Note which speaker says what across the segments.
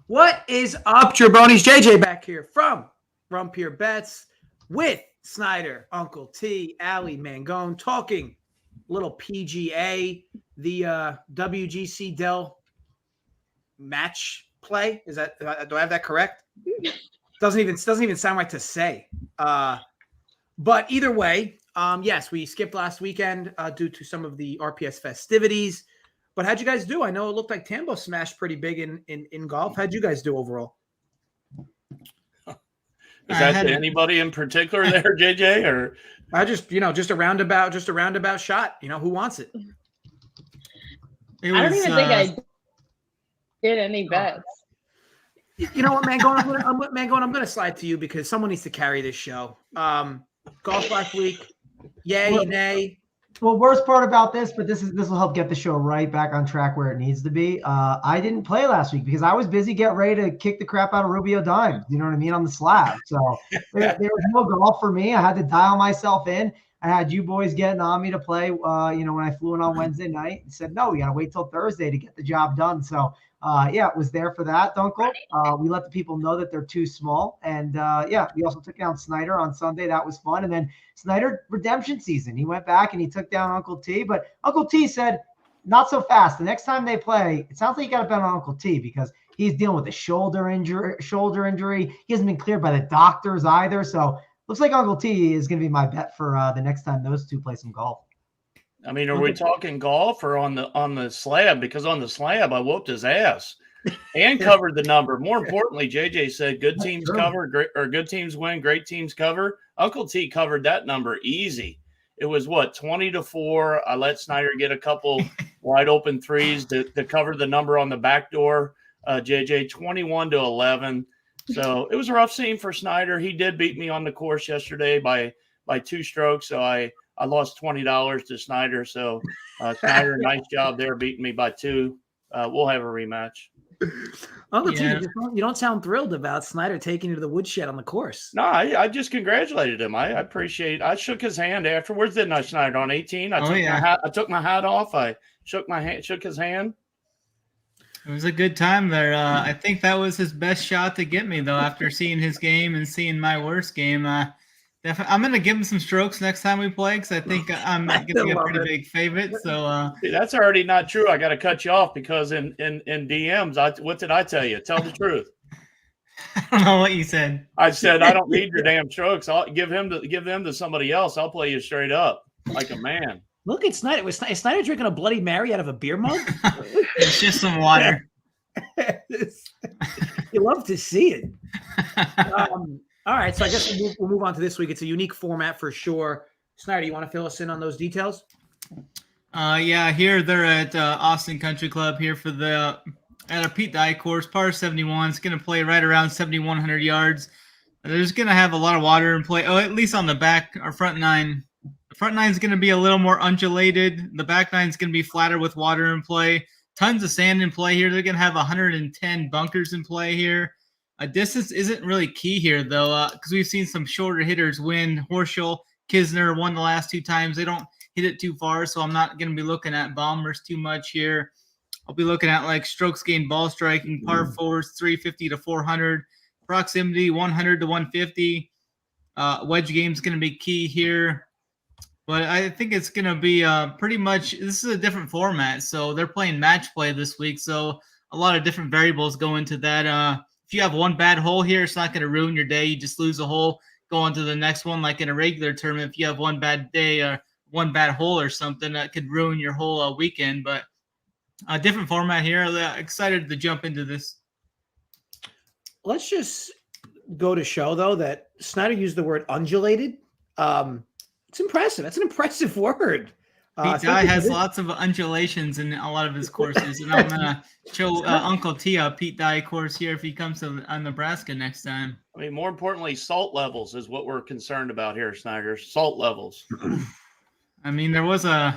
Speaker 1: What is up, Jabronis? JJ back here from Rumpier Bets with Snyder, Uncle T, Ali, Mangone, talking little PGA, the WGC-Dell Match play. Is that, do I have that correct? Doesn't even sound right to say. But either way, yes, we skipped last weekend due to some of the RPS festivities. But how'd you guys do? I know it looked like Tambo smashed pretty big in golf. How'd you guys do overall?
Speaker 2: Is that to anybody in particular there, JJ? Or
Speaker 1: I just a roundabout shot. Who wants it?
Speaker 3: I don't even think I did any bets.
Speaker 1: You know what, Mangone? I'm going to slide to you because someone needs to carry this show. Golf last week, yay, nay.
Speaker 4: Well, worst part about this, but this will help get the show right back on track where it needs to be. I didn't play last week because I was busy getting ready to kick the crap out of Rubio Dime. You know what I mean? On the slab. So there was no golf for me. I had to dial myself in. I had you boys getting on me to play, when I flew in on Wednesday night and said, no, we got to wait till Thursday to get the job done. So, it was there for that, Dunkel. We let the people know that they're too small. And, we also took down Snyder on Sunday. That was fun. And then Snyder redemption season. He went back and he took down Uncle T. But Uncle T said, not so fast. The next time they play, it sounds like you got to bet on Uncle T because he's dealing with a shoulder injury. He hasn't been cleared by the doctors either. So looks like Uncle T is going to be my bet for the next time those two play some golf.
Speaker 2: I mean, are we talking golf or on the slab? Because on the slab, I whooped his ass and covered the number. More importantly, JJ said good teams cover, good teams win, great teams cover. Uncle T covered that number easy. It was 20-4. I let Snyder get a couple wide open threes to cover the number on the back door. JJ 21-11. So it was a rough scene for Snyder. He did beat me on the course yesterday by 2 strokes. So I lost $20 to Snyder. So Snyder, nice job there, beating me by 2. We'll have a rematch.
Speaker 1: Uncle T, you don't sound thrilled about Snyder taking you to the woodshed on the course.
Speaker 2: No, I just congratulated him. I appreciate. I shook his hand afterwards, didn't I, Snyder? On 18, I took my hat off. I shook his hand.
Speaker 5: It was a good time there. I think that was his best shot to get me, though, after seeing his game and seeing my worst game. I'm going to give him some strokes next time we play because I think I'm going to be a pretty big favorite. So
Speaker 2: that's already not true. I got to cut you off because in DMs, what did I tell you? Tell the truth.
Speaker 5: I don't know what you said.
Speaker 2: I said I don't need your damn strokes. I'll give them to somebody else. I'll play you straight up like a man.
Speaker 1: Look at Snyder. Is Snyder drinking a Bloody Mary out of a beer mug?
Speaker 5: It's just some water.
Speaker 1: You love to see it. All right, so I guess we'll move on to this week. It's a unique format for sure. Snyder, you want to fill us in on those details?
Speaker 5: Here they're at Austin Country Club here at a Pete Dye course, par 71. It's going to play right around 7,100 yards. There's going to have a lot of water in play. Oh, at least on the back or front nine. The front nine is going to be a little more undulated. The back nine is going to be flatter with water in play. Tons of sand in play here. They're going to have 110 bunkers in play here. Distance isn't really key here, though, because we've seen some shorter hitters win. Horschel, Kisner won the last 2 times. They don't hit it too far, so I'm not going to be looking at bombers too much here. I'll be looking at like strokes gained ball striking, par 4s, 350 to 400, proximity 100 to 150. Wedge game is going to be key here. But I think it's going to be pretty much – this is a different format. So they're playing match play this week. So a lot of different variables go into that. If you have one bad hole here, it's not going to ruin your day. You just lose a hole, go on to the next one. Like in a regular tournament, if you have one bad day or one bad hole or something, that could ruin your whole weekend. But a different format here. Excited to jump into this.
Speaker 1: Let's just go to show, though, that Snyder used the word undulated. It's impressive. That's an impressive word.
Speaker 5: Pete Dye has lots of undulations in a lot of his courses, and I'm going to show Uncle T a Pete Dye course here if he comes to Nebraska next time.
Speaker 2: I mean, more importantly, salt levels is what we're concerned about here, Snyder. Salt levels.
Speaker 5: I mean, there was we're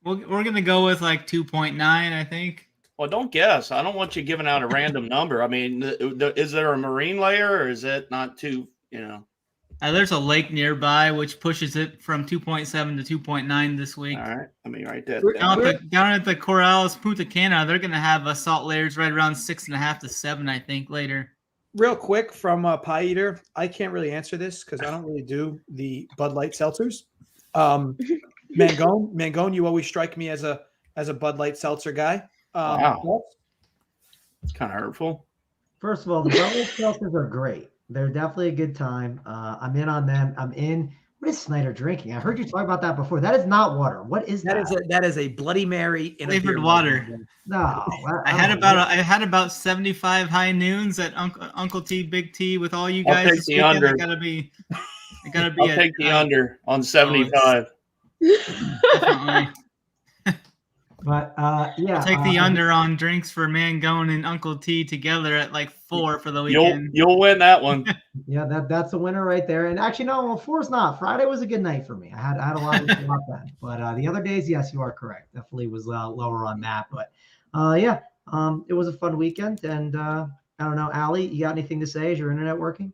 Speaker 5: going to go with like 2.9, I think.
Speaker 2: Well, don't guess. I don't want you giving out a random number. I mean, is there a marine layer or is it not too,
Speaker 5: There's a lake nearby, which pushes it from 2.7 to 2.9 this week.
Speaker 2: All right, let me write that down.
Speaker 5: Down at the Corrales, Punta Cana, they're going to have salt layers right around 6.5 to 7, I think, later.
Speaker 1: Real quick from Pie Eater, I can't really answer this because I don't really do the Bud Light seltzers. Mangone, you always strike me as a Bud Light seltzer guy.
Speaker 2: Wow, it's kind of hurtful.
Speaker 4: First of all, the Bud Light seltzers are great. They're definitely a good time. I'm in on them. I'm in. What is Snyder drinking? I heard you talk about that before. That is not water. What is that?
Speaker 1: That is a Bloody Mary in
Speaker 5: flavored
Speaker 1: a
Speaker 5: water.
Speaker 4: No,
Speaker 5: I had about 75 high noons at Uncle T, Big T with all you guys.
Speaker 2: I'll take the under.
Speaker 5: I gotta be.
Speaker 2: I'll take the under on 75.
Speaker 5: Definitely.
Speaker 4: But yeah,
Speaker 5: I'll take the under on drinks for Mangone and Uncle T together at like 4 for the weekend.
Speaker 2: You'll win that one.
Speaker 4: Yeah, that's a winner right there. And actually, no, well, 4's not. Friday was a good night for me. I had a lot of about that. But the other days, yes, you are correct. Definitely was lower on that. But yeah, it was a fun weekend. And I don't know, Allie, you got anything to say? Is your internet working?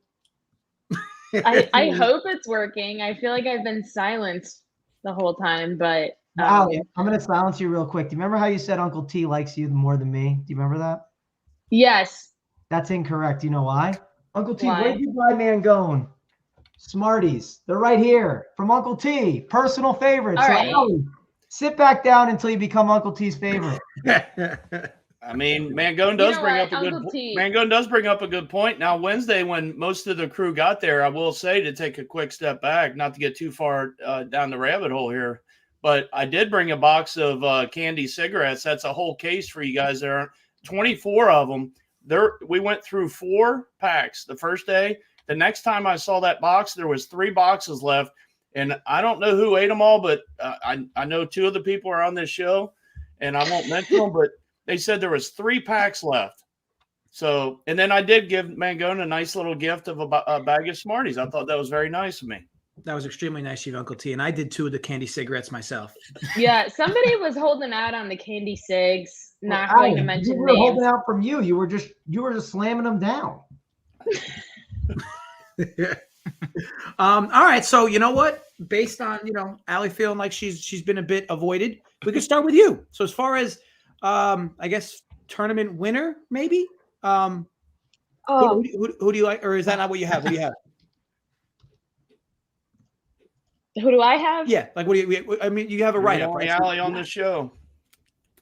Speaker 3: I hope it's working. I feel like I've been silenced the whole time, but
Speaker 4: Allie, I'm going to silence you real quick. Do you remember how you said Uncle T likes you more than me? Do you remember that?
Speaker 3: Yes.
Speaker 4: That's incorrect. You know why? Uncle T,
Speaker 3: Why?
Speaker 4: where did you buy Mangone? Smarties. They're right here from Uncle T. Personal favorite.
Speaker 3: All
Speaker 4: So
Speaker 3: right.
Speaker 4: Allie, sit back down until you become Uncle T's favorite.
Speaker 2: I mean, Mangone does bring up a good point. Now, Wednesday, when most of the crew got there, I will say, to take a quick step back, not to get too far down the rabbit hole here, but I did bring a box of candy cigarettes. That's a whole case for you guys there. 24 of them. We went through 4 packs the first day. The next time I saw that box, there was 3 boxes left. And I don't know who ate them all, but I know 2 of the people are on this show, and I won't mention them, but they said there was 3 packs left. So, and then I did give Mangone a nice little gift of a bag of Smarties. I thought that was very nice of me.
Speaker 1: That was extremely nice of you, Uncle T. And I did 2 of the candy cigarettes myself.
Speaker 3: Yeah, somebody was holding out on the candy cigs. Not going to mention
Speaker 4: we were
Speaker 3: names.
Speaker 4: holding out from you. You were just slamming them down.
Speaker 1: All right. So you know what? Based on Allie feeling like she's been a bit avoided, we could start with you. So as far as I guess tournament winner, maybe. Who do you like, or is that not what you have? What do you have?
Speaker 3: Who do I have?
Speaker 1: Yeah, like what do you? I mean, you have a write-up, right?
Speaker 2: Allie on the show.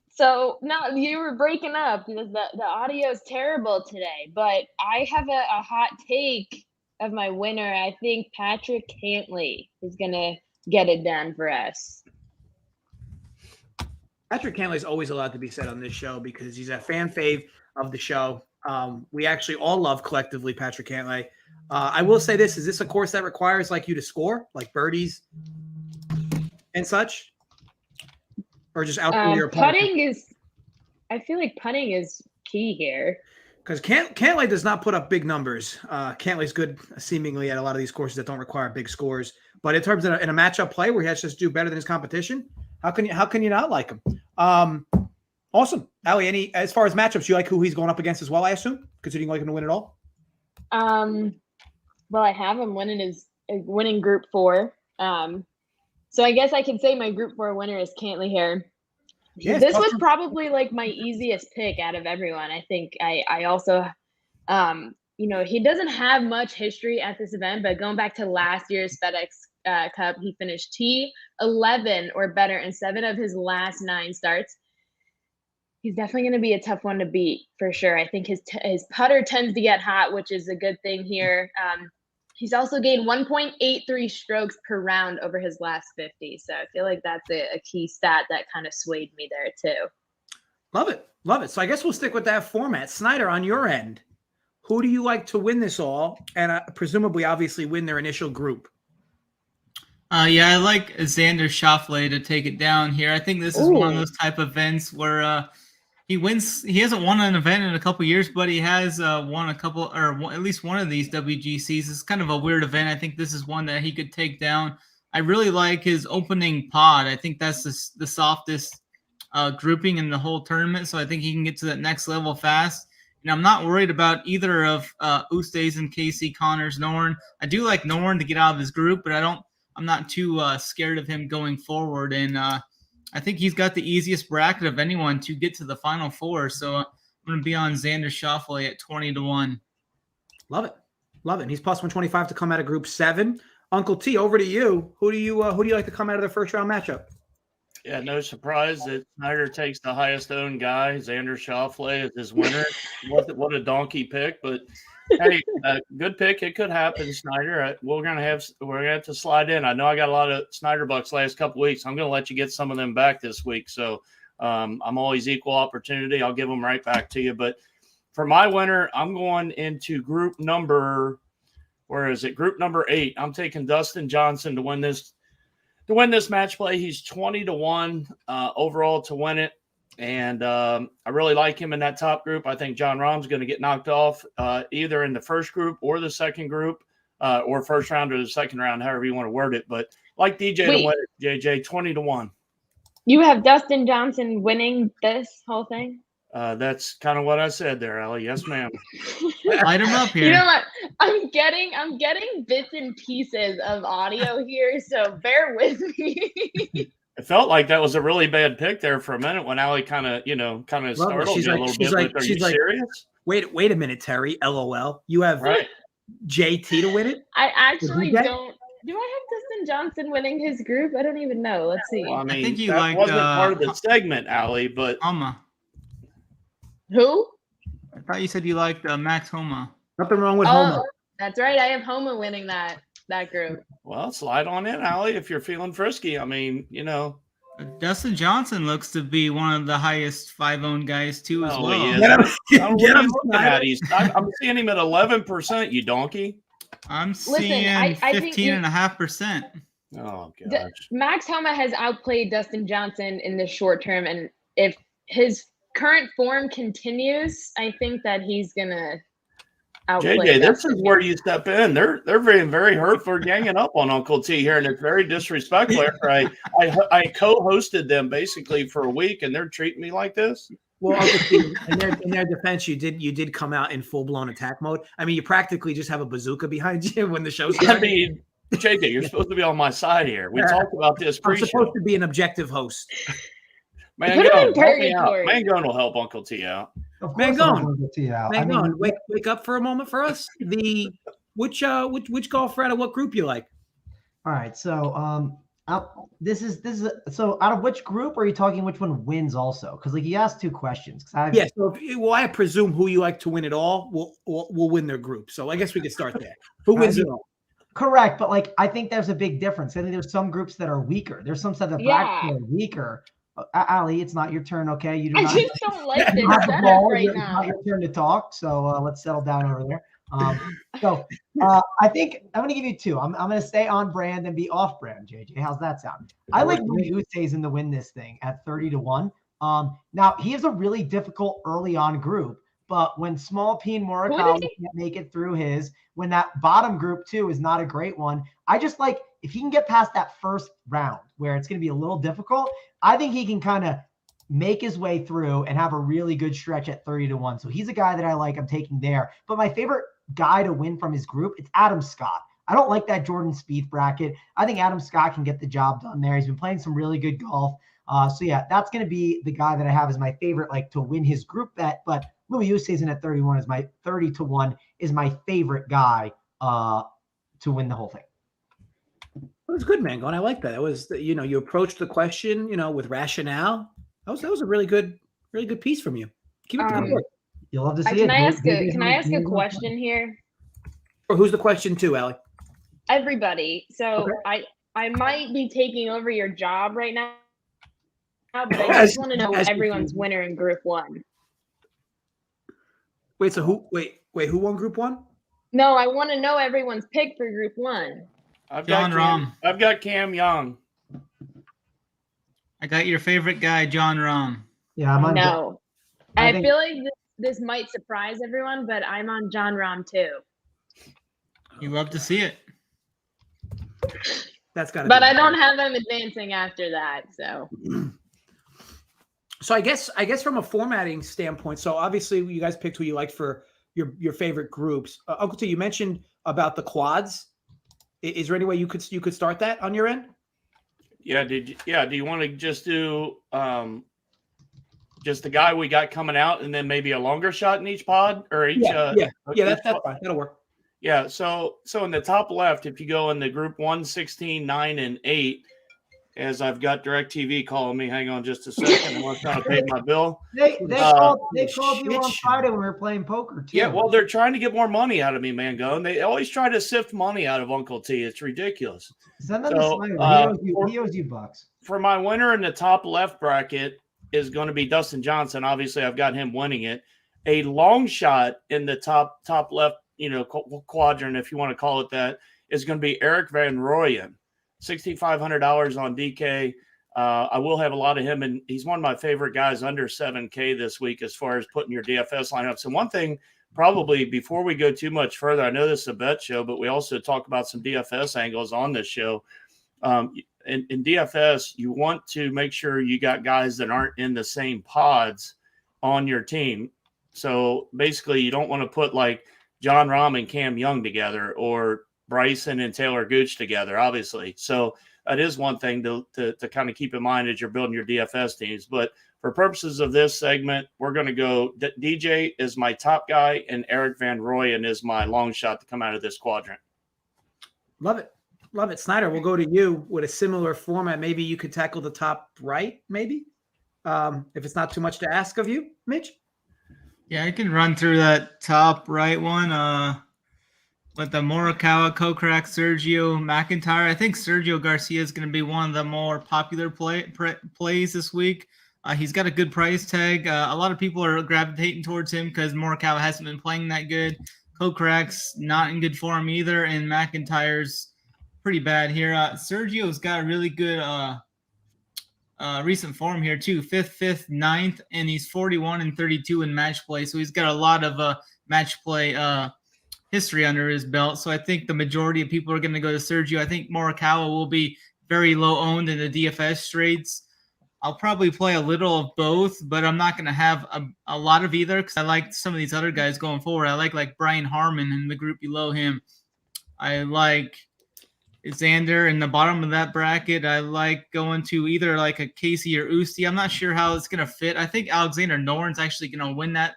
Speaker 3: So no, you were breaking up because the audio is terrible today. But I have a hot take of my winner. I think Patrick Cantlay is gonna get it done for us.
Speaker 1: Patrick Cantlay is always allowed to be said on this show because he's a fan fave of the show. We actually all love collectively Patrick Cantlay. I will say this: is this a course that requires like you to score, like birdies and such, or just out your
Speaker 3: putting is? I feel like putting is key here
Speaker 1: because Cantlay does not put up big numbers. Cantlay's good seemingly at a lot of these courses that don't require big scores, but in terms of in a matchup play where he has to just do better than his competition, how can you not like him? Awesome, Allie. As far as matchups, you like who he's going up against as well? I assume, considering you like him to win it all.
Speaker 3: Well, I have him winning Group 4. So I guess I can say my Group 4 winner is Cantlay here. Yes, this was probably like my easiest pick out of everyone. I think I also, he doesn't have much history at this event, but going back to last year's FedEx Cup, he finished T11 or better in 7 of his last 9 starts. He's definitely going to be a tough one to beat for sure. I think his putter tends to get hot, which is a good thing here. He's also gained 1.83 strokes per round over his last 50. So I feel like that's a key stat that kind of swayed me there too.
Speaker 1: Love it. Love it. So I guess we'll stick with that format. Snyder, on your end, who do you like to win this all? And presumably, obviously, win their initial group.
Speaker 5: Yeah, I like Xander Schauffele to take it down here. I think this is one of those type of events where he wins. He hasn't won an event in a couple of years, but he has won a couple, or at least one of these WGCs. It's kind of a weird event. I think this is one that he could take down. I really like his opening pod. I think that's the softest grouping in the whole tournament, so I think he can get to that next level fast. And I'm not worried about either of Oosthuizen, Casey, Connors, Norn. I do like Norn to get out of his group, but I'm not too scared of him going forward. And I think he's got the easiest bracket of anyone to get to the Final Four. So I'm going to be on Xander Schauffele at 20-1.
Speaker 1: Love it. Love it. And he's plus 125 to come out of Group 7. Uncle T, over to you. Who do you like to come out of the first round matchup?
Speaker 2: Yeah, no surprise that Snyder takes the highest owned guy. Xander Schauffele is his winner. What a donkey pick, but hey, good pick. It could happen, Snyder. We're gonna have to slide in. I know I got a lot of Snyder bucks last couple weeks. I'm gonna let you get some of them back this week. So I'm always equal opportunity. I'll give them right back to you. But for my winner, I'm going into group number. Where is it? Group number 8. I'm taking Dustin Johnson to win this match play. He's 20-1 overall to win it. And I really like him in that top group. I think John Rahm's going to get knocked off either in the first group or the second group or first round or the second round, however you want to word it. But like DJ to win it, JJ, 20-1. You
Speaker 3: have Dustin Johnson winning this whole thing?
Speaker 2: That's kind of what I said there, Ellie. Yes, ma'am.
Speaker 5: Light him up here.
Speaker 3: You know what? I'm getting bits and pieces of audio here, so bear with me.
Speaker 2: It felt like that was a really bad pick there for a minute when Allie kind of startled you a little bit. Are you serious?
Speaker 1: Wait a minute, Terry. LOL. You have JT to win it?
Speaker 3: I actually don't. Do I have Dustin Johnson winning his group? I don't even know. Let's see.
Speaker 2: Well, I mean, I think that wasn't part of the segment, Allie, but
Speaker 3: who?
Speaker 5: I thought you said you liked Max Homa.
Speaker 1: Nothing wrong with Homa.
Speaker 3: That's right. I have Homa winning that group.
Speaker 2: Well, slide on in, Allie, if you're feeling frisky. I mean,
Speaker 5: Dustin Johnson looks to be one of the highest 5-owned guys too as well.
Speaker 2: He is. Get him. I'm seeing him at 11%. You donkey.
Speaker 5: I'm seeing 15.5%.
Speaker 2: Oh gosh.
Speaker 3: Max Homa has outplayed Dustin Johnson in the short term, and if his current form continues, I think that he's gonna outplay.
Speaker 2: JJ, this is where you step in. They're very, very hurt for ganging up on Uncle T here, and it's very disrespectful. I co-hosted them basically for a week, and they're treating me like this.
Speaker 1: Well, Uncle T, in their defense, you did come out in full blown attack mode. I mean, you practically just have a bazooka behind you when the show started.
Speaker 2: I mean, JJ, you're supposed to be on my side here. We talked about this pre-show.
Speaker 1: I'm supposed to be an objective host.
Speaker 2: Mangone will help Uncle T out.
Speaker 1: Mangone, wake up for a moment for us. Which golfer out of what group you like?
Speaker 4: All right, so this is so out of which group are you talking? Which one wins also? Because you asked 2 questions.
Speaker 1: So I presume who you like to win it all will win their group. So I guess we could start there. Who wins it all?
Speaker 4: Correct, but I think there's a big difference. I think there's some groups that are weaker. There's some that are weaker. Allie, it's not your turn, okay?
Speaker 3: I just don't like this setup right now.
Speaker 4: It's not your turn to talk, so let's settle down over there. I think I'm going to give you 2. I'm going to stay on brand and be off brand, JJ. How's that sound? I like Louis Oosthuizen to win this thing at 30-1. Now, he has a really difficult early on group, but when Small P and Morikawa can't make it through when that bottom group too is not a great one, I just like if he can get past that first round where it's going to be a little difficult, I think he can kind of make his way through and have a really good stretch at 30-1. So he's a guy that I like. I'm taking there. But my favorite guy to win from his group, it's Adam Scott. I don't like that Jordan Spieth bracket. I think Adam Scott can get the job done there. He's been playing some really good golf. So yeah, that's going to be the guy that I have as my favorite, to win his group bet. But Louis Oosthuizen at 31 is my 30-1 is my favorite guy to win the whole thing.
Speaker 1: That was good, Mangone. I like that. It was, you approached the question, with rationale. That was a really good piece from you. Keep it good work.
Speaker 4: You'll love to see it.
Speaker 3: Can I ask a question here?
Speaker 1: Or who's the question to, Allie?
Speaker 3: Everybody. So okay. I might be taking over your job right now, but I just want to know everyone's winner in Group 1.
Speaker 1: Wait, so who won Group 1?
Speaker 3: No, I want to know everyone's pick for Group 1.
Speaker 2: I've got Cam Young.
Speaker 5: I got your favorite guy, John Rahm.
Speaker 4: Yeah, I'm on.
Speaker 3: No, I feel like this might surprise everyone, but I'm on John Rahm too.
Speaker 5: You love to see it.
Speaker 1: That's got.
Speaker 3: But I don't have him advancing after that, so.
Speaker 1: So I guess from a formatting standpoint, so obviously you guys picked who you liked for your favorite groups. Uncle T, you mentioned about the quads. Is there any way you could start that on your end?
Speaker 2: Yeah. Do you want to just do just the guy we got coming out, and then maybe a longer shot in each pod or each?
Speaker 1: That's fine. That'll work.
Speaker 2: Yeah. So in the top left, if you go in the group 1, 16, 9, and 8, as I've got DirecTV calling me. Hang on just a second. I'm trying to pay my bill.
Speaker 4: They called you on Friday when we were playing poker too.
Speaker 2: Yeah, well, they're trying to get more money out of me, Mangone. They always try to sift money out of Uncle T. It's ridiculous.
Speaker 4: Send them to Snyder. He owes you bucks.
Speaker 2: For my winner in the top left bracket is going to be Dustin Johnson. Obviously, I've got him winning it. A long shot in the top left, quadrant, if you want to call it that, is going to be Eric Van Rooyen. $6,500 on DK. I will have a lot of him, and he's one of my favorite guys under 7K this week as far as putting your DFS lineups. And one thing, probably before we go too much further, I know this is a bet show, but we also talk about some DFS angles on this show. In DFS, you want to make sure you got guys that aren't in the same pods on your team. So basically, you don't want to put like John Rahm and Cam Young together, or Bryson and Taylor Gooch together, obviously. So that is one thing to kind of keep in mind as you're building your DFS teams. But for purposes of this segment, we're going to go DJ is my top guy, and Eric Van Rooyen is my long shot to come out of this quadrant.
Speaker 1: Love it. Love it. Snyder, we'll go to you with a similar format. Maybe you could tackle the top right, maybe, if it's not too much to ask of you, Mitch.
Speaker 5: Yeah, I can run through that top right one. With the Morikawa, Kokrak, Sergio, McIntyre. I think Sergio Garcia is going to be one of the more popular plays this week. He's got a good price tag. A lot of people are gravitating towards him because Morikawa hasn't been playing that good. Kokrak's not in good form either, and McIntyre's pretty bad here. Sergio's got a really good recent form here too. 5th, 9th, and he's 41-32 in match play. So he's got a lot of match play history under his belt. So I think the majority of people are going to go to Sergio. I think Morikawa will be very low owned in the DFS trades. I'll probably play a little of both, but I'm not going to have a lot of either because I like some of these other guys going forward. I like Brian Harman in the group below him. I like Xander in the bottom of that bracket. I like going to either like a Casey or Usti. I'm not sure how it's going to fit. I think Alexander Noren's actually going to win that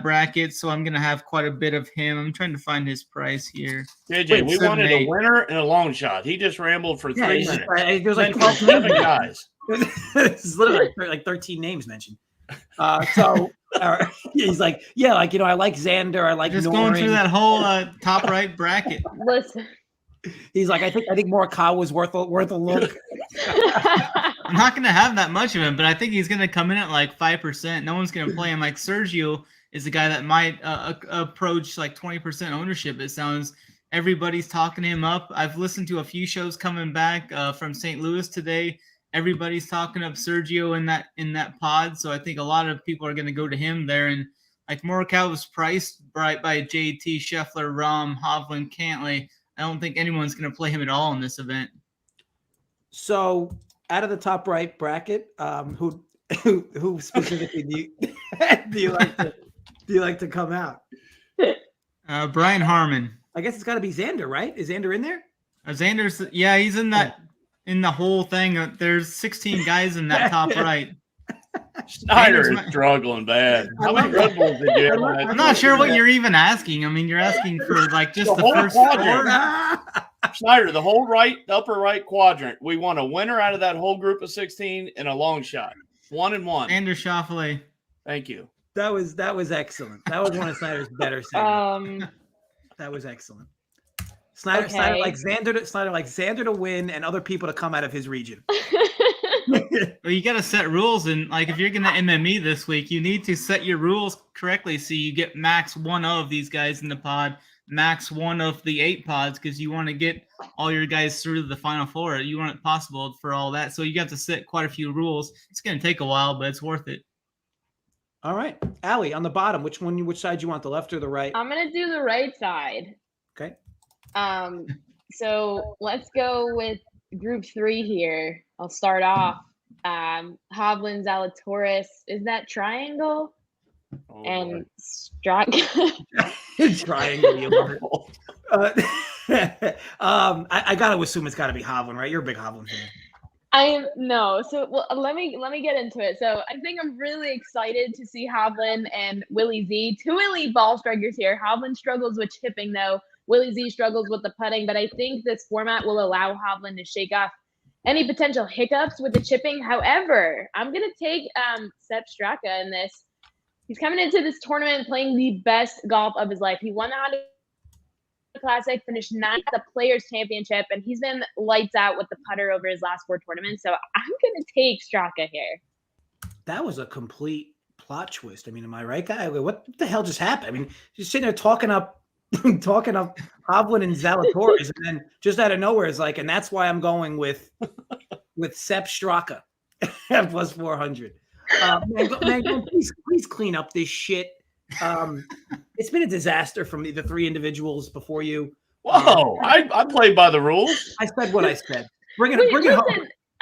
Speaker 5: bracket, so I'm gonna have quite a bit of him. I'm trying to find his price here.
Speaker 2: JJ, we wanted a winner and a long shot. He just rambled for 3 minutes.
Speaker 1: There's like 12
Speaker 2: guys.
Speaker 1: It's literally like 13 names mentioned. He's like, I like Xander. I like
Speaker 5: just
Speaker 1: Noren.
Speaker 5: Going through that whole top right bracket.
Speaker 3: Listen.
Speaker 1: He's like, I think Morikawa was worth a look.
Speaker 5: I'm not going to have that much of him, but I think he's going to come in at like 5%. No one's going to play him. Like Sergio is a guy that might approach like 20% ownership. It sounds everybody's talking him up. I've listened to a few shows coming back from St. Louis today. Everybody's talking up Sergio in that pod. So I think a lot of people are going to go to him there. And like Morikawa was priced right by JT, Scheffler, Rahm, Hovland, Cantlay. I don't think anyone's going to play him at all in this event.
Speaker 1: So, out of the top right bracket, who specifically do you like to come out?
Speaker 5: Brian Harman.
Speaker 1: I guess it's got to be Xander, right? Is Xander in there?
Speaker 5: Xander's, yeah, he's in that in the whole thing. There's 16 guys in that top right.
Speaker 2: Snyder is struggling bad. How many Red Bulls did you have?
Speaker 5: I'm not sure what you're even asking. I mean, you're asking for like just the first four.
Speaker 2: Snyder, the whole upper right quadrant. We want a winner out of that whole group of 16 and a long shot. 1 and 1.
Speaker 5: Xander Schauffele.
Speaker 2: Thank you.
Speaker 1: That was excellent. That was one of Snyder's better segments. That was excellent. Snyder like Xander to win and other people to come out of his region.
Speaker 5: Well, you got to set rules, and like if you're going to MME this week, you need to set your rules correctly so you get max 1 of these guys in the pod, max 1 of the 8 pods, because you want to get all your guys through the final 4. You want it possible for all that, so you have to set quite a few rules. It's going to take a while, but it's worth it.
Speaker 1: All right, Allie, on the bottom, which side you want, the left or the right?
Speaker 3: I'm gonna do the right side.
Speaker 1: Okay.
Speaker 3: So let's go with group 3 here. I'll start off. Hovland, Zalatoris. Is that triangle?
Speaker 2: Oh,
Speaker 3: And Straka.
Speaker 1: Triangle, you love it. I got to assume it's got to be Hovland, right? You're a big Hovland fan.
Speaker 3: No. So let me get into it. So I think I'm really excited to see Hovland and Willie Z, two elite ball strikers here. Hovland struggles with chipping though. Willie Z struggles with the putting, but I think this format will allow Hovland to shake off any potential hiccups with the chipping. However, I'm gonna take Sepp Straka in this. He's coming into this tournament playing the best golf of his life. He won the Honda Classic, finished 9th at the Players Championship, and he's been lights out with the putter over his last 4 tournaments. So I'm going to take Straka here.
Speaker 1: That was a complete plot twist. I mean, am I right, guy? What the hell just happened? I mean, just sitting there talking up Hovland and Zalatoris, and then just out of nowhere is like, and that's why I'm going with Sepp Straka at plus 400. Man, please clean up this shit. It's been a disaster from the 3 individuals before you.
Speaker 2: Whoa, I played by the rules.
Speaker 1: I said what I said. Bring it home.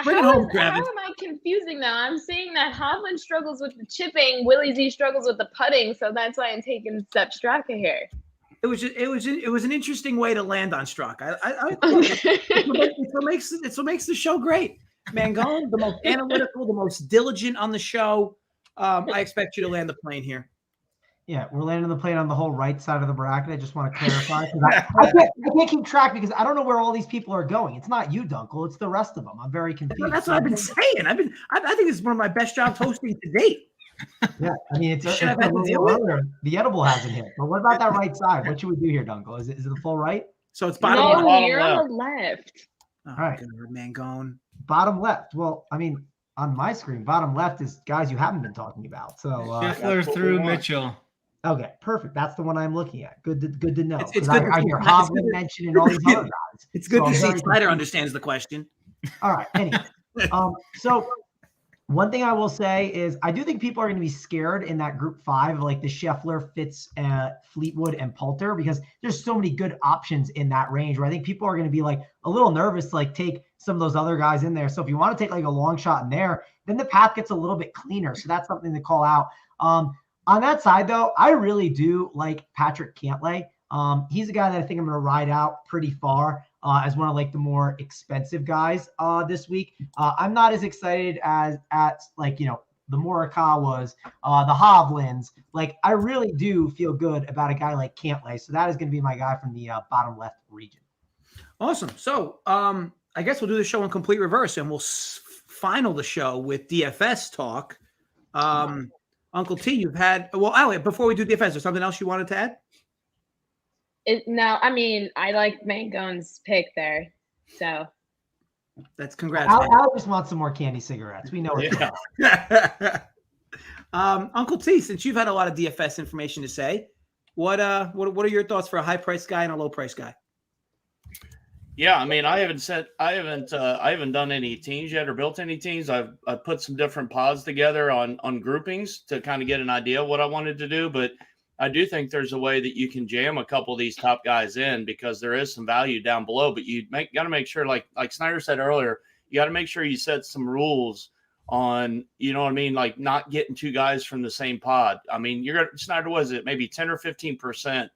Speaker 1: Bring it home, Travis.
Speaker 3: How am I confusing now? I'm saying that Hovland struggles with the chipping, Willie Z struggles with the putting, so that's why I'm taking Sepp Straka here.
Speaker 1: It was an interesting way to land on Straka. It's what makes the show great. Mangone, the most analytical, the most diligent on the show. I expect you to land the plane here.
Speaker 4: Yeah, we're landing the plane on the whole right side of the bracket. I just want to clarify. I can't keep track because I don't know where all these people are going. It's not you, Dunkel. It's the rest of them. I'm very confused.
Speaker 1: That's what I've been saying. I think it's one of my best jobs hosting to date.
Speaker 4: Yeah, I mean, it's the edible hasn't hit. But what about that right side? What should we do here, Dunkel? Is it the full right?
Speaker 1: So it's bottom
Speaker 3: left. You're on the left.
Speaker 1: Oh,
Speaker 4: all right.
Speaker 1: Mangone.
Speaker 4: Bottom left. Well, I mean, on my screen, bottom left is guys you haven't been talking about. So
Speaker 5: Scheffler through Mitchell.
Speaker 4: Okay, perfect. That's the one I'm looking at. Good to know.
Speaker 1: It's good
Speaker 4: I hear Hovland mentioned and all these other guys.
Speaker 1: It's good to see Snyder understands the question.
Speaker 4: All right. Anyway, so one thing I will say is I do think people are going to be scared in that group 5, like the Scheffler, Fitz, Fleetwood, and Poulter, because there's so many good options in that range where I think people are going to be like a little nervous to like take some of those other guys in there. So if you want to take like a long shot in there, then the path gets a little bit cleaner. So that's something to call out. On that side, though, I really do like Patrick Cantlay. He's a guy that I think I'm going to ride out pretty far as one of like the more expensive guys this week. I'm not as excited as like, you know, the Morikawas, the Hovlands. Like, I really do feel good about a guy like Cantlay. So that is going to be my guy from the bottom left region.
Speaker 1: Awesome. So I guess we'll do the show in complete reverse, and we'll final the show with DFS talk. Uncle T, you've had – well, Allie, before we do DFS, is there something else you wanted to add?
Speaker 3: No, I mean, I like Mangone's pick there, so.
Speaker 1: That's congrats.
Speaker 4: Al just wants some more candy cigarettes. We know it.
Speaker 1: Yeah. Uncle T, since you've had a lot of DFS information to say, what are your thoughts for a high-priced guy and a low-priced guy?
Speaker 2: Yeah, I mean, I haven't done any teams yet or built any teams. I've put some different pods together on groupings to kind of get an idea of what I wanted to do. But I do think there's a way that you can jam a couple of these top guys in because there is some value down below. But you got to make sure, like Snyder said earlier, you got to make sure you set some rules on, you know what I mean, like not getting 2 guys from the same pod. I mean, Snyder, was it maybe 10 or 15%?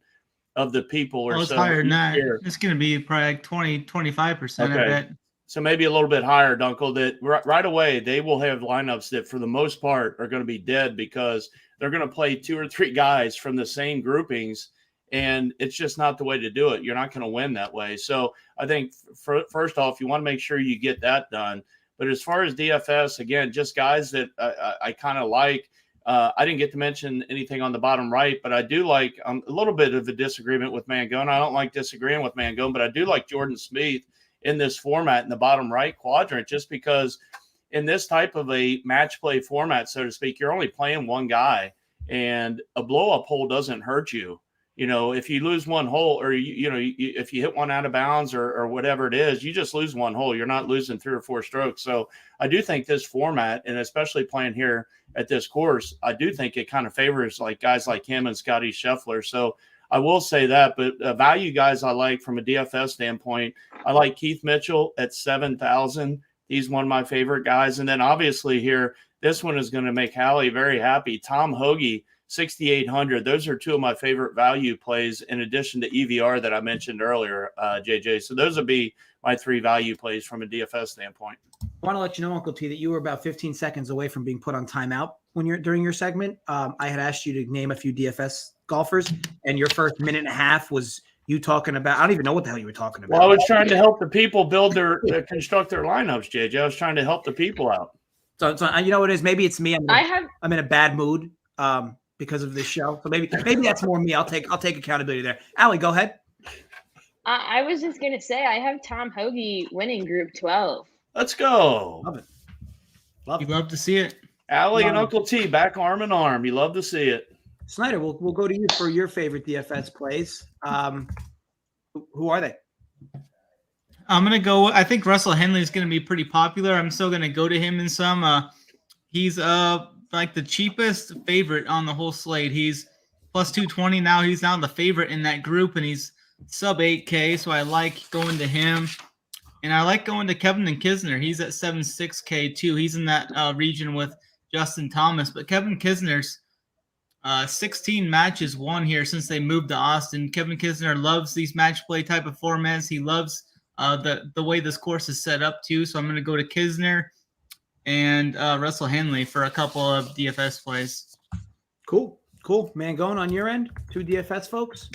Speaker 2: Of the people or
Speaker 5: it's
Speaker 2: so.
Speaker 5: Higher than that. It's going to be probably like 20-25%.
Speaker 2: Okay.
Speaker 5: I bet.
Speaker 2: So maybe a little bit higher, Dunkel, that right away they will have lineups that for the most part are going to be dead because they're going to play 2 or 3 guys from the same groupings, and it's just not the way to do it. You're not going to win that way. So I think first off, you want to make sure you get that done. But as far as DFS, again, just guys that I kind of like. I didn't get to mention anything on the bottom right, but I do like a little bit of a disagreement with Mangone. I don't like disagreeing with Mangone, but I do like Jordan Spieth in this format in the bottom right quadrant, just because in this type of a match play format, so to speak, you're only playing one guy, and a blow-up hole doesn't hurt you. You know, if you lose one hole or, if you hit one out of bounds or whatever it is, you just lose one hole. You're not losing 3 or 4 strokes. So I do think this format, and especially playing here at this course, I do think it kind of favors like guys like him and Scotty Scheffler. So I will say that, but value guys I like from a DFS standpoint, I like Keith Mitchell at 7,000. He's one of my favorite guys. And then obviously here, this one is going to make Hallie very happy. Tom Hoagie, 6,800. Those are two of my favorite value plays in addition to EVR that I mentioned earlier, JJ. So those would be my three value plays from a DFS standpoint.
Speaker 1: I want to let you know, Uncle T, that you were about 15 seconds away from being put on timeout during your segment. I had asked you to name a few DFS golfers, and your first minute and a half was you talking about, I don't even know what the hell you were talking about.
Speaker 2: Well, I was trying to help the people construct their lineups, JJ. I was trying to help the people out.
Speaker 1: So you know what it is? Maybe it's me. I'm in a bad mood because of this show. So maybe that's more me. I'll take accountability there. Allie, go ahead.
Speaker 3: I was just gonna say I have Tom Hoagie winning Group 12.
Speaker 2: Let's go.
Speaker 1: Love it.
Speaker 5: You love to see it.
Speaker 2: Allie and Uncle T back arm in arm. You love to see it.
Speaker 1: Snyder, we'll go to you for your favorite DFS plays. Who are they?
Speaker 5: I'm going to go. I think Russell Henley is going to be pretty popular. I'm still going to go to him in some. He's like the cheapest favorite on the whole slate. He's plus 220 now. He's now the favorite in that group, and he's sub 8K. So I like going to him. And I like going to Kevin and Kisner. He's at 7.6K too. He's in that region with Justin Thomas. But Kevin Kisner's 16 matches won here since they moved to Austin. Kevin Kisner loves these match play type of formats. He loves the way this course is set up too. So I'm going to go to Kisner and Russell Henley for a couple of DFS plays.
Speaker 1: Cool. Mangone, on your end, two DFS folks.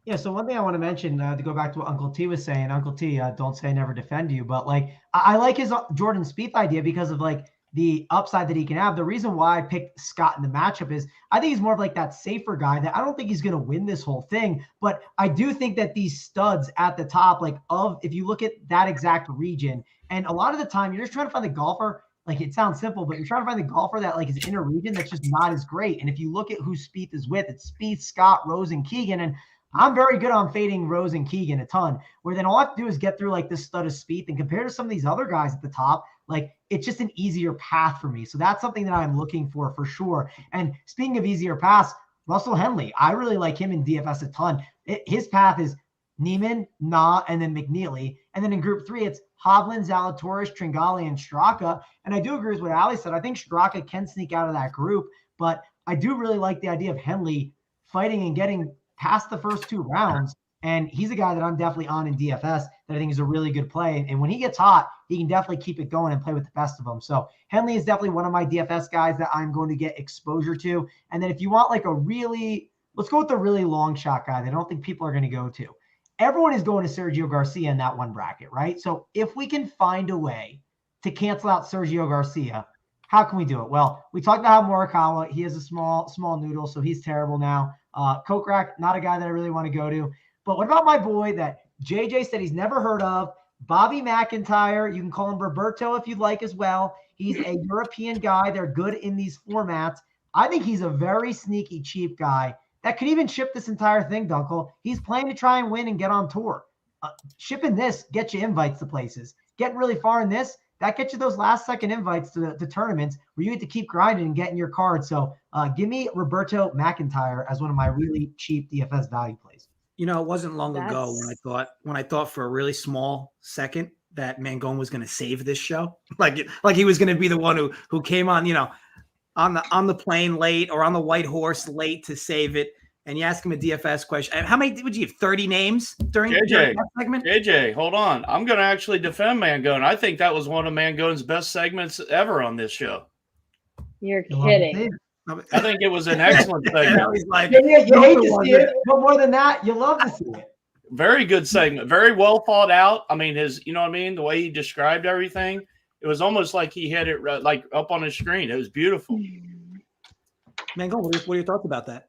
Speaker 4: Yeah, so one thing I want to mention to go back to what Uncle T was saying. Uncle T, don't say I never defend you, but like I like his Jordan Spieth idea because of like the upside that he can have. The reason why I picked Scott in the matchup is I think he's more of like that safer guy that I don't think he's going to win this whole thing, but I do think that these studs at the top, like if you look at that exact region, and a lot of the time you're just trying to find the golfer. Like it sounds simple, but you're trying to find the golfer that like is in a region that's just not as great. And if you look at who Spieth is with, it's Spieth, Scott, Rose, and Keegan. And I'm very good on fading Rose and Keegan a ton, where then all I have to do is get through like this stud of Spieth, and compared to some of these other guys at the top, like it's just an easier path for me. So that's something that I'm looking for sure. And speaking of easier paths, Russell Henley, I really like him in DFS a ton. His path is Neiman, and then McNeely. And then in Group 3, it's Hovland, Zalatoris, Tringali, and Straka. And I do agree with what Ali said. I think Straka can sneak out of that group, but I do really like the idea of Henley fighting and getting past the first two rounds. And he's a guy that I'm definitely on in DFS that I think is a really good play. And when he gets hot, he can definitely keep it going and play with the best of them. So Henley is definitely one of my DFS guys that I'm going to get exposure to. And then if you want like let's go with the really long shot guy that I don't think people are going to go to. Everyone is going to Sergio Garcia in that one bracket, right? So if we can find a way to cancel out Sergio Garcia, how can we do it? Well, we talked about how Morikawa, he has a small noodle, so he's terrible now. Kokrak, not a guy that I really want to go to. But what about my boy that JJ said he's never heard of, Bobby McIntyre? You can call him Roberto if you'd like as well. He's a European guy. They're good in these formats. I think he's a very sneaky, cheap guy that could even ship this entire thing, Dunkel. He's playing to try and win and get on tour. Shipping this gets you invites to places. Getting really far in this, that gets you those last-second invites to tournaments where you get to keep grinding and getting your card. So give me Roberto McIntyre as one of my really cheap DFS value plays.
Speaker 1: You know, it wasn't long ago when I thought for a really small second that Mangone was going to save this show, like he was going to be the one who came on, on the plane late or on the white horse late to save it. And you ask him a DFS question. How many would you give? 30 names during that segment?
Speaker 2: JJ, hold on. I'm going to actually defend Mangone. I think that was one of Mangone's best segments ever on this show.
Speaker 3: You're kidding.
Speaker 2: I think it was an excellent segment.
Speaker 4: He's like, you hate to see it, but more than that, you love to see it.
Speaker 2: Very good segment. Very well thought out. I mean, the way he described everything, it was almost like he had it like up on his screen. It was beautiful.
Speaker 1: Mangone, what are your thoughts about that?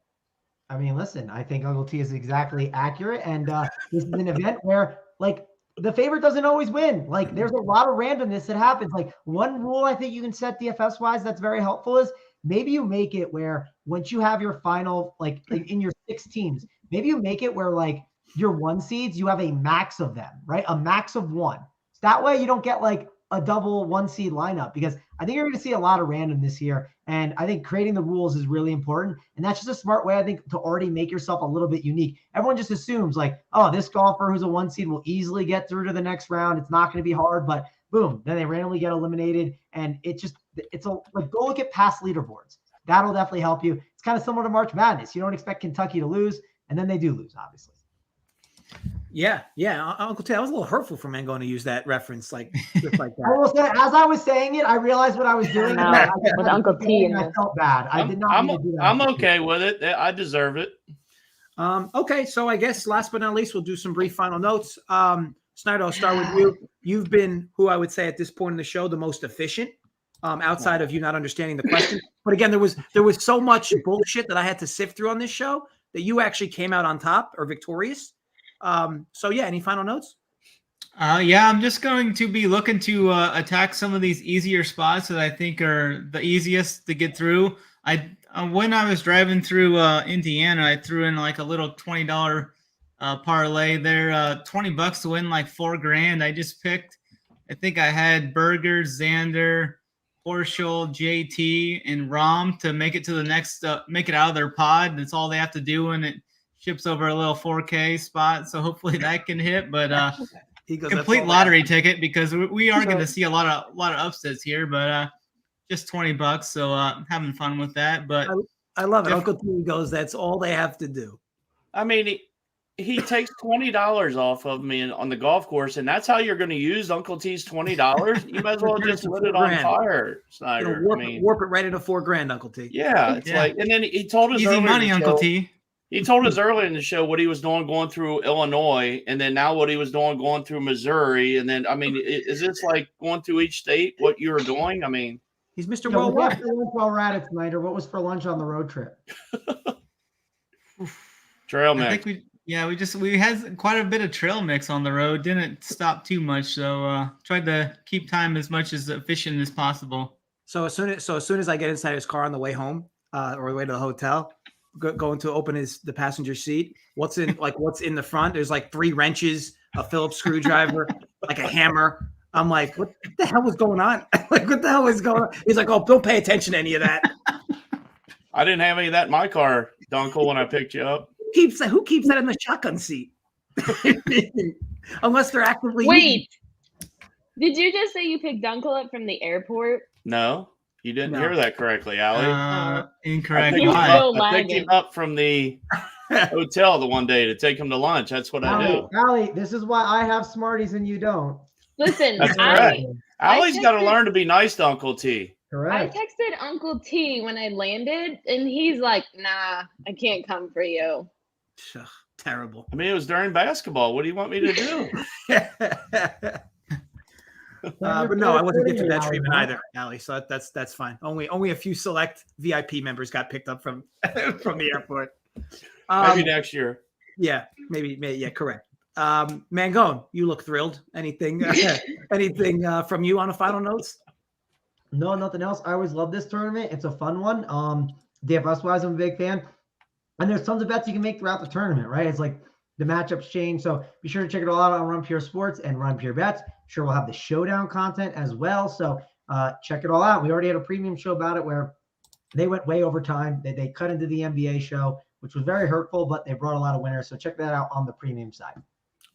Speaker 4: I mean, listen, I think Uncle T is exactly accurate. And this is an event where, like, the favorite doesn't always win. Like, there's a lot of randomness that happens. Like, one rule I think you can set DFS-wise that's very helpful is maybe you make it where once you have your final, like in your 6 teams, maybe you make it where, like, your 1 seeds, you have a max of them, right? A max of 1. So that way you don't get, like, a double 1 seed lineup, because I think you're going to see a lot of randomness here. And I think creating the rules is really important. And that's just a smart way, I think, to already make yourself a little bit unique. Everyone just assumes like, oh, this golfer who's a 1 seed will easily get through to the next round. It's not going to be hard. But boom, then they randomly get eliminated. And it's like, go look at past leaderboards. That'll definitely help you. It's kind of similar to March Madness. You don't expect Kentucky to lose, and then they do lose, obviously.
Speaker 1: Yeah. Uncle T, that was a little hurtful for Mangone to use that reference, just like that.
Speaker 4: I will say, as I was saying it, I realized what I was doing.
Speaker 3: With Uncle T,
Speaker 4: I felt bad. I did not need to do that.
Speaker 2: I'm okay with it. I deserve it.
Speaker 1: Okay, so I guess last but not least, we'll do some brief final notes. Snyder, I'll start with you. You've been, who I would say at this point in the show, the most efficient, outside of you not understanding the question. But again, there was so much bullshit that I had to sift through on this show that you actually came out on top or victorious. So yeah, any final notes?
Speaker 5: Yeah, I'm just going to be looking to attack some of these easier spots that I think are the easiest to get through. When I was driving through Indiana, I threw in like a little $20 parlay there, $20 to win like $4,000. I just picked, I think I had Berger, Xander, Horschel, JT, and Rom to make it to the next, make it out of their pod. That's all they have to do, and it ships over a little 4K spot. So hopefully that can hit, but complete lottery ticket, because we are going to see a lot of upsets here, but just $20. So having fun with that. But
Speaker 1: I love it. Uncle T goes, that's all they have to do.
Speaker 2: I mean, he takes $20 off of me on the golf course, and that's how you're going to use Uncle T's $20. You might as well just lit it on fire, Snyder.
Speaker 1: Warp it right into $4,000, Uncle T.
Speaker 2: Yeah, it's like, and then he told us
Speaker 5: easy money, Uncle T.
Speaker 2: He told us earlier in the show what he was doing going through Illinois, and then now what he was doing going through Missouri, and then I mean, is this like going through each state what you were doing? I mean,
Speaker 1: he's Mr. Worldwide.
Speaker 4: While we're at it, Snyder, what was for lunch on the road trip?
Speaker 2: Trail mix.
Speaker 5: I think we had quite a bit of trail mix on the road. Didn't stop too much, so tried to keep time as much as efficient as possible.
Speaker 1: So as soon as I get inside his car on the way home, or the way to the hotel, going to open the passenger seat, what's in the front? There's like 3 wrenches, a Phillips screwdriver, like a hammer. I'm like, what the hell was going on? Like, what the hell is going on? He's like, oh, don't pay attention to any of that.
Speaker 2: I didn't have any of that in my car, Dunkel, when I picked you up.
Speaker 1: Who keeps that in the shotgun seat? Unless they're actively.
Speaker 3: Wait, did you just say you picked Dunkel up from the airport?
Speaker 2: No, you didn't hear that correctly, Allie.
Speaker 5: Incorrect.
Speaker 2: I picked him up from the hotel the one day to take him to lunch. That's what I do.
Speaker 4: Allie, this is why I have Smarties and you don't.
Speaker 3: Listen,
Speaker 2: that's correct. Allie's got to learn to be nice to Uncle T.
Speaker 4: Correct.
Speaker 3: I texted Uncle T when I landed, and he's like, nah, I can't come for you.
Speaker 1: Terrible.
Speaker 2: I mean, it was during basketball. What do you want me to do?
Speaker 1: But no, I wasn't giving that treatment either, Allie. So that's fine. Only a few select VIP members got picked up from the airport.
Speaker 2: Maybe next year.
Speaker 1: Yeah, maybe. Yeah, correct. Mangone, you look thrilled. Anything from you on the final notes?
Speaker 4: No, nothing else. I always love this tournament. It's a fun one. DFS wise, I'm a big fan. And there's tons of bets you can make throughout the tournament, right? It's like the matchups change. So be sure to check it all out on Run Pure Sports and Run Pure Bets. I'm sure we'll have the showdown content as well. So check it all out. We already had a premium show about it where they went way over time. They cut into the NBA show, which was very hurtful, but they brought a lot of winners. So check that out on the premium side.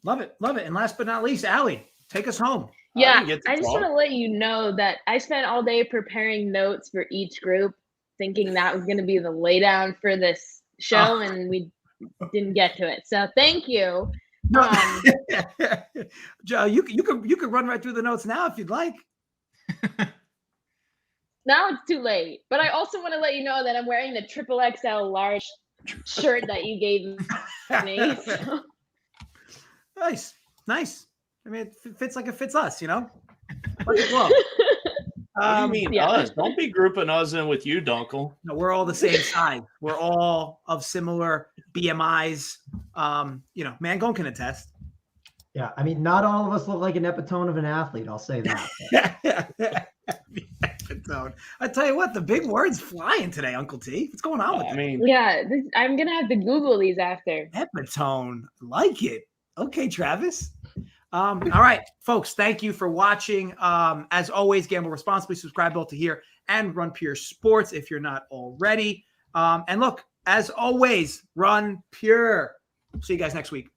Speaker 1: Love it. And last but not least, Allie, take us home.
Speaker 3: Yeah, I just want to let you know that I spent all day preparing notes for each group, thinking that was going to be the laydown for this show, and we didn't get to it. So thank you.
Speaker 1: Joe, you could run right through the notes now if you'd like.
Speaker 3: Now it's too late. But I also want to let you know that I'm wearing the XXL large shirt that you gave me. So.
Speaker 1: Nice. I mean, it fits like it fits us, you know? Like a glove.
Speaker 2: What do you mean us? Don't be grouping us in with you, Dunkel.
Speaker 1: No, we're all the same size. We're all of similar BMIs. Mangone can attest.
Speaker 4: Yeah, I mean, not all of us look like an epitome of an athlete. I'll say that.
Speaker 1: Epitome. I tell you what, the big words flying today, Uncle T. What's going on with that?
Speaker 2: I mean,
Speaker 3: I'm gonna have to Google these after.
Speaker 1: Epitome, like it. Okay, Travis. All right, folks, thank you for watching. As always, gamble responsibly. Subscribe both to here and Run Pure Sports if you're not already. And look, as always, run pure. See you guys next week.